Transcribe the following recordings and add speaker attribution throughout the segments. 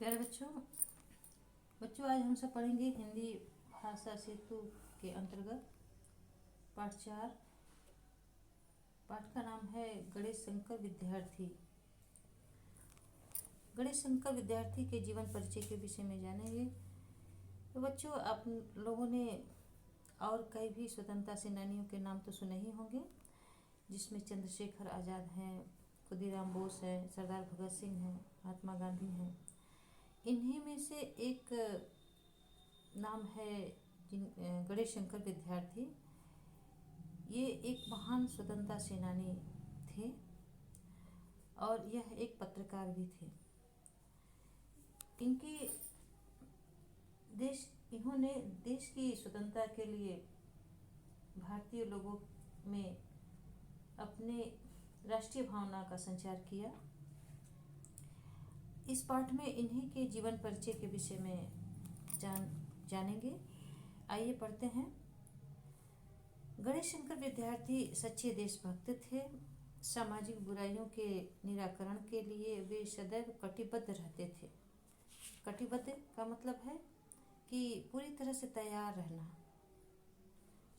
Speaker 1: प्यारे बच्चों बच्चों आज हम सब पढ़ेंगे हिंदी भाषा सेतु के अंतर्गत पाठ 4। पाठ का नाम है गणेश शंकर विद्यार्थी। गणेश शंकर विद्यार्थी के जीवन परिचय के विषय में जानेंगे। तो बच्चों आप लोगों ने और कई भी स्वतंत्रता सेनानियों के नाम तो सुने ही होंगे, जिसमें चंद्रशेखर आज़ाद हैं, खुदीराम बोस हैं, सरदार भगत सिंह हैं, महात्मा गांधी हैं। इन्हीं में से एक नाम है गणेश शंकर विद्यार्थी। ये एक महान स्वतंत्रता सेनानी थे और यह एक पत्रकार भी थे। इन्होंने देश की स्वतंत्रता के लिए भारतीय लोगों में अपने राष्ट्रीय भावना का संचार किया। इस पाठ में इन्हीं के जीवन परिचय के विषय में जानेंगे। आइए पढ़ते हैं। गणेश शंकर विद्यार्थी सच्चे देशभक्त थे। सामाजिक बुराइयों के निराकरण के लिए वे सदैव कटिबद्ध रहते थे। कटिबद्ध का मतलब है कि पूरी तरह से तैयार रहना।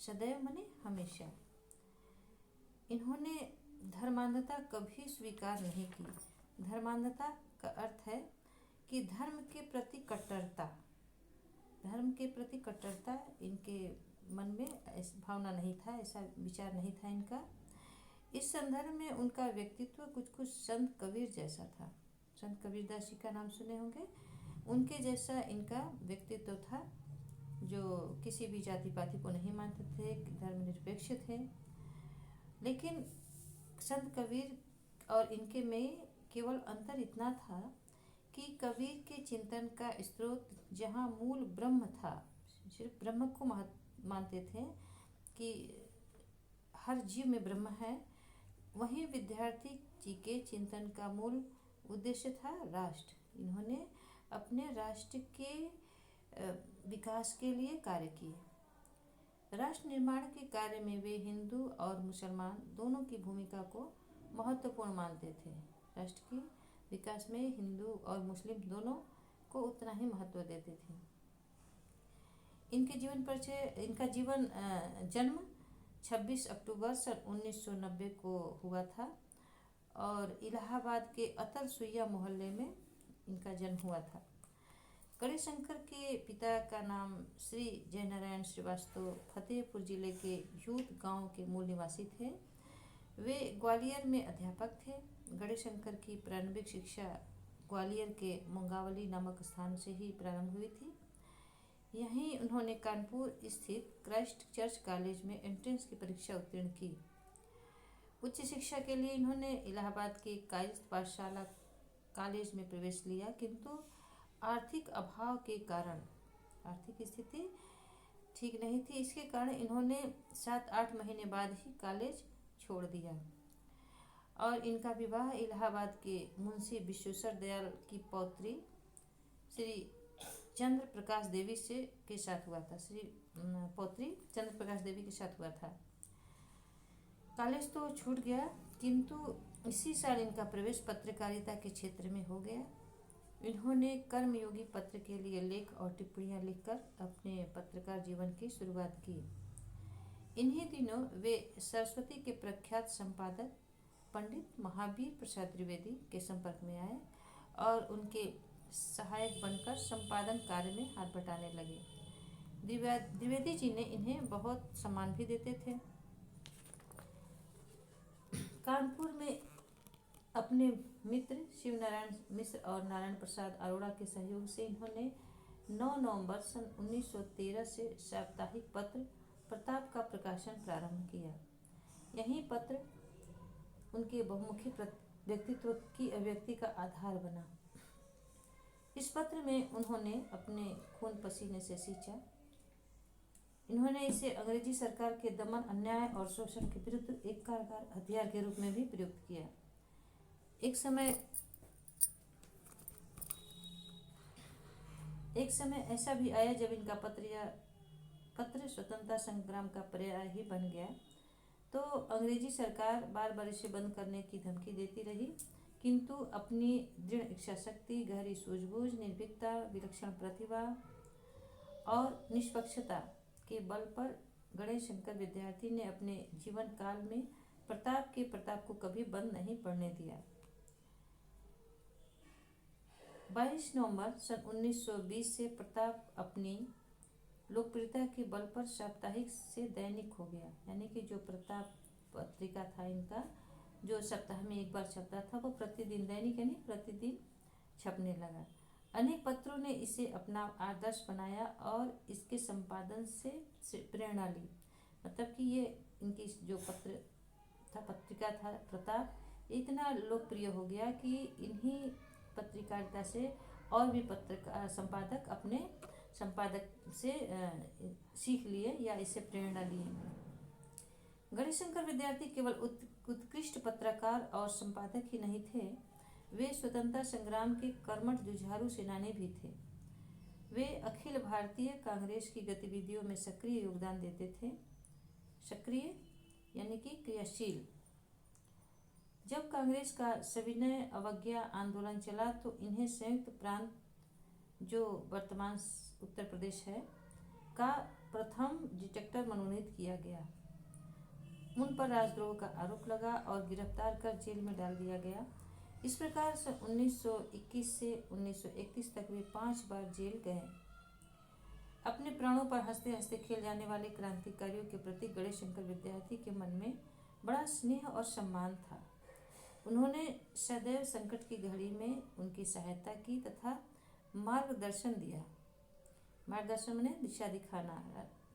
Speaker 1: सदैव माने हमेशा। इन्होंने धर्मांधता कभी स्वीकार नहीं की। धर्मांधता का अर्थ है कि धर्म के प्रति कट्टरता। धर्म के प्रति कट्टरता इनके मन में भावना नहीं था, ऐसा विचार नहीं था इनका। इस संदर्भ में उनका व्यक्तित्व कुछ संत कबीर जैसा था। संत कबीरदास जी का नाम सुने होंगे। उनके जैसा इनका व्यक्तित्व था, जो किसी भी जाति पाति को नहीं मानते थे, धर्मनिरपेक्ष थे। लेकिन संत कबीर और इनके में केवल अंतर इतना था कि कबीर के चिंतन का स्रोत जहाँ मूल ब्रह्म था, सिर्फ ब्रह्म को मानते थे कि हर जीव में ब्रह्म है, वहीं विद्यार्थी जी के चिंतन का मूल उद्देश्य था राष्ट्र। इन्होंने अपने राष्ट्र के विकास के लिए कार्य किए। राष्ट्र निर्माण के कार्य में वे हिंदू और मुसलमान दोनों की भूमिका को महत्वपूर्ण मानते थे। राष्ट्र के विकास में हिंदू और मुस्लिम दोनों को उतना ही महत्व देते थे। इनका जन्म 26 अक्टूबर सन 1990 को हुआ था और इलाहाबाद के अतल सुइया मोहल्ले में इनका जन्म हुआ था। गणेश शंकर के पिता का नाम श्री जयनारायण श्रीवास्तव फतेहपुर जिले के यूथ गांव के मूल निवासी थे। वे ग्वालियर में अध्यापक थे। गणेश शंकर की प्रारंभिक शिक्षा ग्वालियर के मुंगावली नामक स्थान से ही प्रारंभ हुई थी। यहीं उन्होंने कानपुर स्थित क्राइस्ट चर्च कॉलेज में एंट्रेंस की परीक्षा उत्तीर्ण की। उच्च शिक्षा के लिए इन्होंने इलाहाबाद के कायस्थ पाठशाला कॉलेज में प्रवेश लिया, किंतु आर्थिक अभाव के कारण, आर्थिक स्थिति ठीक नहीं थी, इसके कारण इन्होंने 7-8 महीने बाद ही कॉलेज छोड़ दिया और इनका विवाह इलाहाबाद के मुंशी विश्वेश्वर दयाल की पौत्री श्री चंद्र प्रकाश देवी के साथ हुआ था। पौत्री चंद्र प्रकाश देवी के साथ हुआ था। कॉलेज तो छूट गया, किंतु इसी साल इनका प्रवेश पत्रकारिता के क्षेत्र में हो गया। इन्होंने कर्मयोगी पत्र के लिए लेख और टिप्पणियां लिखकर अपने पत्रकार जीवन की शुरुआत की। इन्हीं दिनों वे सरस्वती के प्रख्यात संपादक पंडित महावीर प्रसाद द्विवेदी के संपर्क में आए और उनके सहायक बनकर संपादन कार्य में हाथ बटाने लगे। द्विवेदी जी ने इन्हें बहुत सम्मान भी देते थे। कानपुर में अपने मित्र शिवनारायण मिश्र और नारायण प्रसाद अरोड़ा के सहयोग से इन्होंने 9 नवंबर सन 1913 से साप्ताहिक पत्र प्रताप का प्रकाशन प्रारंभ किया। यही पत्र उनके बहुमुखी व्यक्तित्व की अभिव्यक्ति का आधार बना। इस पत्र में उन्होंने अपने खून पसीने से सींचा। इन्होंने इसे अंग्रेजी सरकार के दमन, अन्याय और शोषण के विरुद्ध एक कारगर हथियार के रूप में भी प्रयुक्त किया। एक समय ऐसा भी आया जब इनका पत्र स्वतंत्रता संग्राम का पर्याय ही बन गया। तो अंग्रेजी सरकार बार बार इसे बंद करने की धमकी देती रही, किंतु अपनी दृढ़ इच्छा शक्ति, गहरी सूझबूझ, निर्भीकता, विलक्षण प्रतिभा और निष्पक्षता के बल पर गणेश शंकर विद्यार्थी ने अपने जीवन काल में प्रताप को कभी बंद नहीं पड़ने दिया। 22 नवंबर सन 1920 से प्रताप अपनी लोकप्रियता के बल पर साप्ताहिक से दैनिक हो गया। यानी कि जो प्रताप पत्रिका था इनका, जो सप्ताह में एक बार छपता था, वो प्रतिदिन दैनिक यानी प्रतिदिन छपने लगा। अनेक पत्रों ने इसे अपना आदर्श बनाया और इसके संपादन से प्रेरणा ली। मतलब कि ये इनकी जो पत्रिका था प्रताप, इतना लोकप्रिय हो गया कि इन्हीं पत्रकारिता से और भी संपादक अपने संपादक से सीख लिए या इससे प्रेरणा लिए। गणेश शंकर विद्यार्थी केवल उत्कृष्ट पत्रकार और संपादक ही नहीं थे, वे स्वतंत्रता संग्राम के कर्मठ जुझारू सेनानी भी थे। वे अखिल भारतीय कांग्रेस की गतिविधियों में सक्रिय योगदान देते थे। सक्रिय यानी कि क्रियाशील। जब कांग्रेस का सविनय अवज्ञा आंदोलन चला तो इन्हें संयुक्त प्रांत, जो वर्तमान उत्तर प्रदेश है, का प्रथम डिटेक्टर मनोनीत किया गया। उन पर राजद्रोह का आरोप लगा और गिरफ्तार कर जेल में डाल दिया गया। इस प्रकार सन 1921 से 1931 तक वे 5 बार जेल गए। अपने प्राणों पर हंसते हंसते खेल जाने वाले क्रांतिकारियों के प्रति गणेश शंकर विद्यार्थी के मन में बड़ा स्नेह और सम्मान था। उन्होंने सदैव संकट की घड़ी में उनकी सहायता की तथा मार्गदर्शन दिया। मार्गदर्शन माने दिशा दिखाना,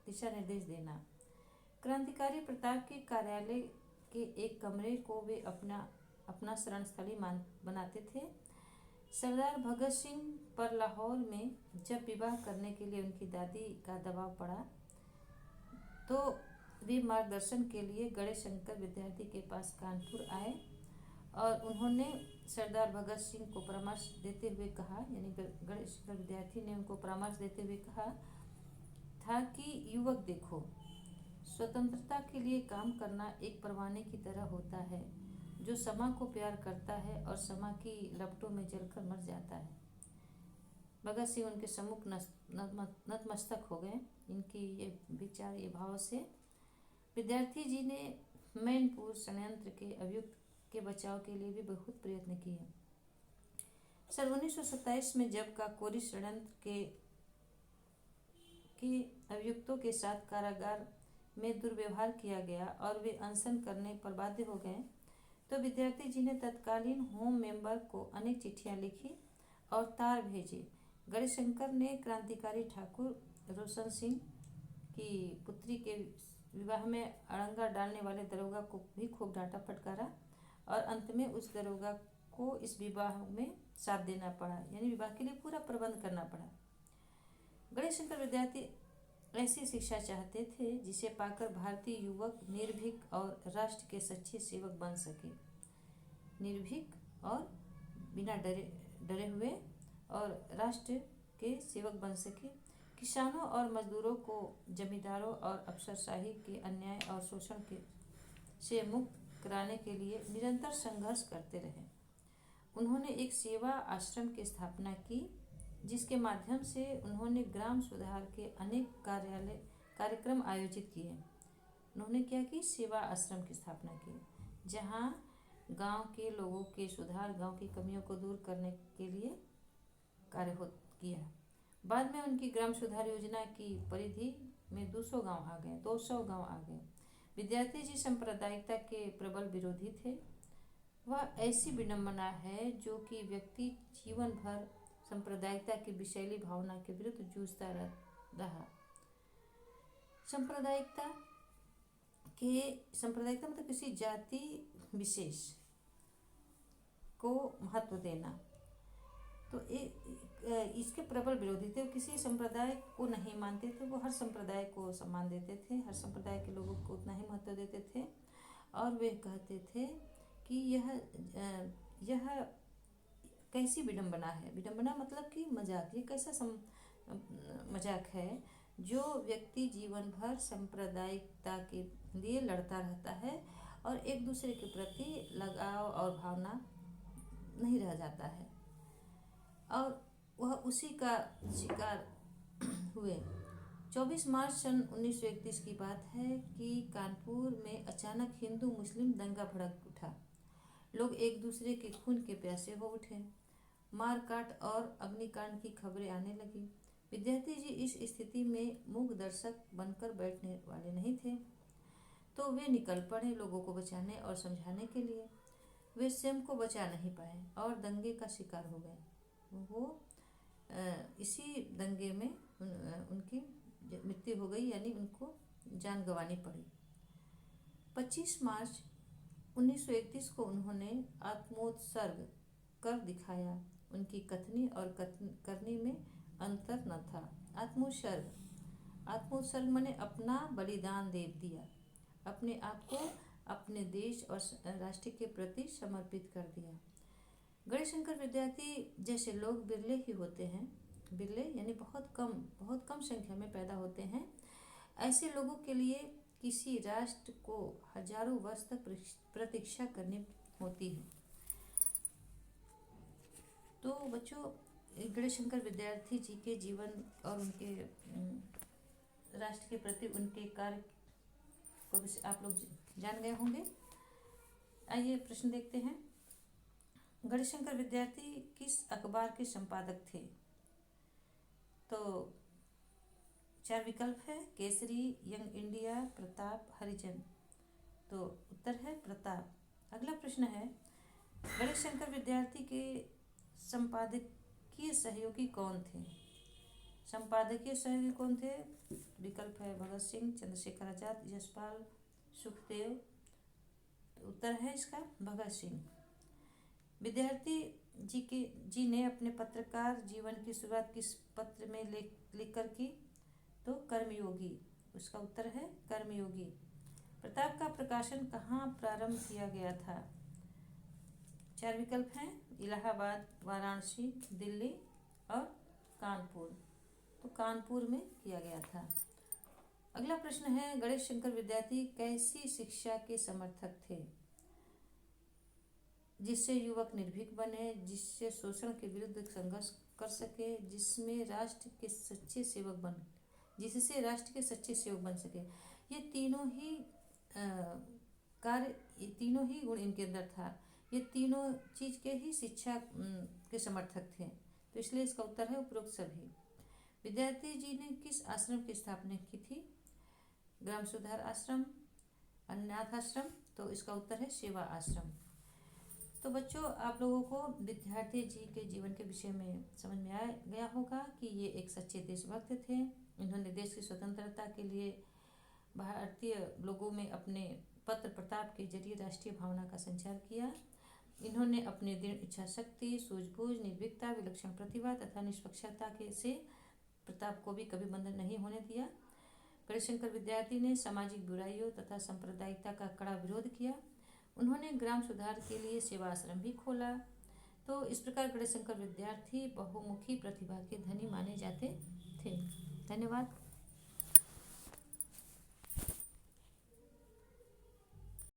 Speaker 1: दिशा निर्देश देना। क्रांतिकारी प्रताप के कार्यालय के एक कमरे को वे अपना शरण स्थली बनाते थे। सरदार भगत सिंह पर लाहौर में जब विवाह करने के लिए उनकी दादी का दबाव पड़ा तो वे मार्गदर्शन के लिए गणेश शंकर विद्यार्थी के पास कानपुर आए और उन्होंने सरदार भगत सिंह को परामर्श देते हुए कहा, यानी गणेश शंकर विद्यार्थी ने उनको परामर्श देते हुए कहा था कि युवक देखो, स्वतंत्रता के लिए काम करना एक परवाने की तरह होता है जो समा को प्यार करता है और समा की लपटों में जलकर मर जाता है। भगत सिंह उनके सम्मुख नतमस्तक हो गए। इनकी ये विचार, ये भाव से विद्यार्थी जी ने मैनपुर षड्यंत्र के अभियुक्त के बचाव के लिए भी बहुत प्रयत्न किए। सन 1927 में जब काकोरी षड्यंत्र के अभियुक्तों के साथ कारागार में दुर्व्यवहार किया गया और वे अनशन करने पर बाध्य हो गए, तो विद्यार्थी जी ने तत्कालीन होम मेंबर को अनेक चिट्ठियां लिखी और तार भेजे। गणेश शंकर ने क्रांतिकारी ठाकुर रोशन सिंह की पुत्री के विवाह में अड़ंगा डालने वाले दरोगा को भी खूब डांटा फटकारा और अंत में उस दरोगा को इस विवाह में साथ देना पड़ा, यानी विवाह के लिए पूरा प्रबंध करना पड़ा। गणेश शंकर विद्यार्थी ऐसी शिक्षा चाहते थे जिसे पाकर भारतीय युवक निर्भीक और राष्ट्र के सच्चे सेवक बन सके। निर्भीक और बिना डरे हुए और राष्ट्र के सेवक बन सके। किसानों और मजदूरों को जमींदारों और अफसरशाही के अन्याय और शोषण से मुक्त कराने के लिए निरंतर संघर्ष करते रहे। उन्होंने एक सेवा आश्रम की स्थापना की जिसके माध्यम से उन्होंने ग्राम सुधार के अनेक कार्यक्रम आयोजित किए। उन्होंने क्या की? सेवा आश्रम की स्थापना की, जहां गांव के लोगों के सुधार, गांव की कमियों को दूर करने के लिए कार्य किया। बाद में उनकी ग्राम सुधार योजना की परिधि में 200 गांव आ गए। विद्यार्थी जी सांप्रदायिकता के प्रबल विरोधी थे। वह ऐसी विडंबना है जो कि व्यक्ति जीवन भर सांप्रदायिकता की विषैली भावना के विरुद्ध जूझता रहा। सांप्रदायिकता मतलब किसी जाति विशेष को महत्व देना, तो इसके प्रबल विरोधी थे। किसी संप्रदाय को नहीं मानते थे, वो हर संप्रदाय को सम्मान देते थे, हर संप्रदाय के लोगों को उतना ही महत्व देते थे। और वे कहते थे कि यह कैसी विडंबना है। विडंबना मतलब कि मजाक। ये कैसा मजाक है जो व्यक्ति जीवन भर सांप्रदायिकता के लिए लड़ता रहता है और एक दूसरे के प्रति लगाव और भावना नहीं रह जाता है और वह उसी का शिकार हुए। 24 मार्च सन 1931 की बात है कि कानपुर में अचानक हिंदू मुस्लिम दंगा भड़क उठा। लोग एक दूसरे के खून के प्यासे हो उठे। मारकाट और अग्निकांड की खबरें आने लगी। विद्यार्थी जी इस स्थिति में मूक दर्शक बनकर बैठने वाले नहीं थे, तो वे निकल पड़े लोगों को बचाने और समझाने के लिए। वे स्वयं को बचा नहीं पाए और दंगे का शिकार हो गए। वो इसी दंगे में उनकी मृत्यु हो गई, यानी उनको जान गंवानी पड़ी। 25 मार्च 1931 को उन्होंने आत्मोत्सर्ग कर दिखाया। उनकी कथनी और करनी में अंतर न था। आत्मोत्सर्ग माने अपना बलिदान दे दिया, अपने आप को अपने देश और राष्ट्र के प्रति समर्पित कर दिया। गणेशशंकर विद्यार्थी जैसे लोग बिरले ही होते हैं, बिरले यानी बहुत कम संख्या में पैदा होते हैं। ऐसे लोगों के लिए किसी राष्ट्र को हजारों वर्ष तक प्रतीक्षा करनी होती है। तो बच्चों, गणेशशंकर विद्यार्थी जी के जीवन और उनके राष्ट्र के प्रति उनके कार्य को आप लोग जान गए होंगे। आइए प्रश्न देखते हैं। गणेशशंकर विद्यार्थी किस अखबार के संपादक थे? तो 4 विकल्प है, केसरी, यंग इंडिया, प्रताप, हरिजन। तो उत्तर है प्रताप। अगला प्रश्न है, गणेशशंकर विद्यार्थी के संपादकीय सहयोगी कौन थे? संपादकीय सहयोगी कौन थे? विकल्प है भगत सिंह, चंद्रशेखर आजाद, यशपाल, सुखदेव। उत्तर है इसका भगत सिंह। विद्यार्थी जी ने अपने पत्रकार जीवन की शुरुआत किस पत्र में लिखकर की? तो कर्मयोगी। उसका उत्तर है कर्मयोगी। प्रताप का प्रकाशन कहाँ प्रारंभ किया गया था? 4 विकल्प हैं, इलाहाबाद, वाराणसी, दिल्ली और कानपुर। तो कानपुर में किया गया था। अगला प्रश्न है, गणेशशंकर विद्यार्थी कैसी शिक्षा के समर्थक थे? जिससे युवक निर्भीक बने, जिससे शोषण के विरुद्ध संघर्ष कर सके, जिससे राष्ट्र के सच्चे सेवक बन सके। ये तीनों ही गुण इनके अंदर था। ये तीनों चीज के ही शिक्षा के समर्थक थे, तो इसलिए इसका उत्तर है उपरोक्त सभी। विद्यार्थी जी ने किस आश्रम की स्थापना की थी? ग्राम सुधार आश्रम, अनाथ आश्रम। तो इसका उत्तर है सेवा आश्रम। तो बच्चों, आप लोगों को विद्यार्थी जी के जीवन के विषय में समझ में आ गया होगा कि ये एक सच्चे देशभक्त थे। इन्होंने देश की स्वतंत्रता के लिए भारतीय लोगों में अपने पत्र प्रताप के जरिए राष्ट्रीय भावना का संचार किया। इन्होंने अपने दृढ़ इच्छा शक्ति, सूझबूझ, निर्भीकता, विलक्षण प्रतिभा तथा निष्पक्षता से प्रताप को भी कभी बंधन नहीं होने दिया। गणेशशंकर विद्यार्थी ने सामाजिक बुराइयों तथा सांप्रदायिकता का कड़ा विरोध किया। उन्होंने ग्राम सुधार के लिए सेवा आश्रम भी खोला। तो इस प्रकार गणेशशंकर विद्यार्थी बहुमुखी प्रतिभा के धनी माने जाते थे। धन्यवाद।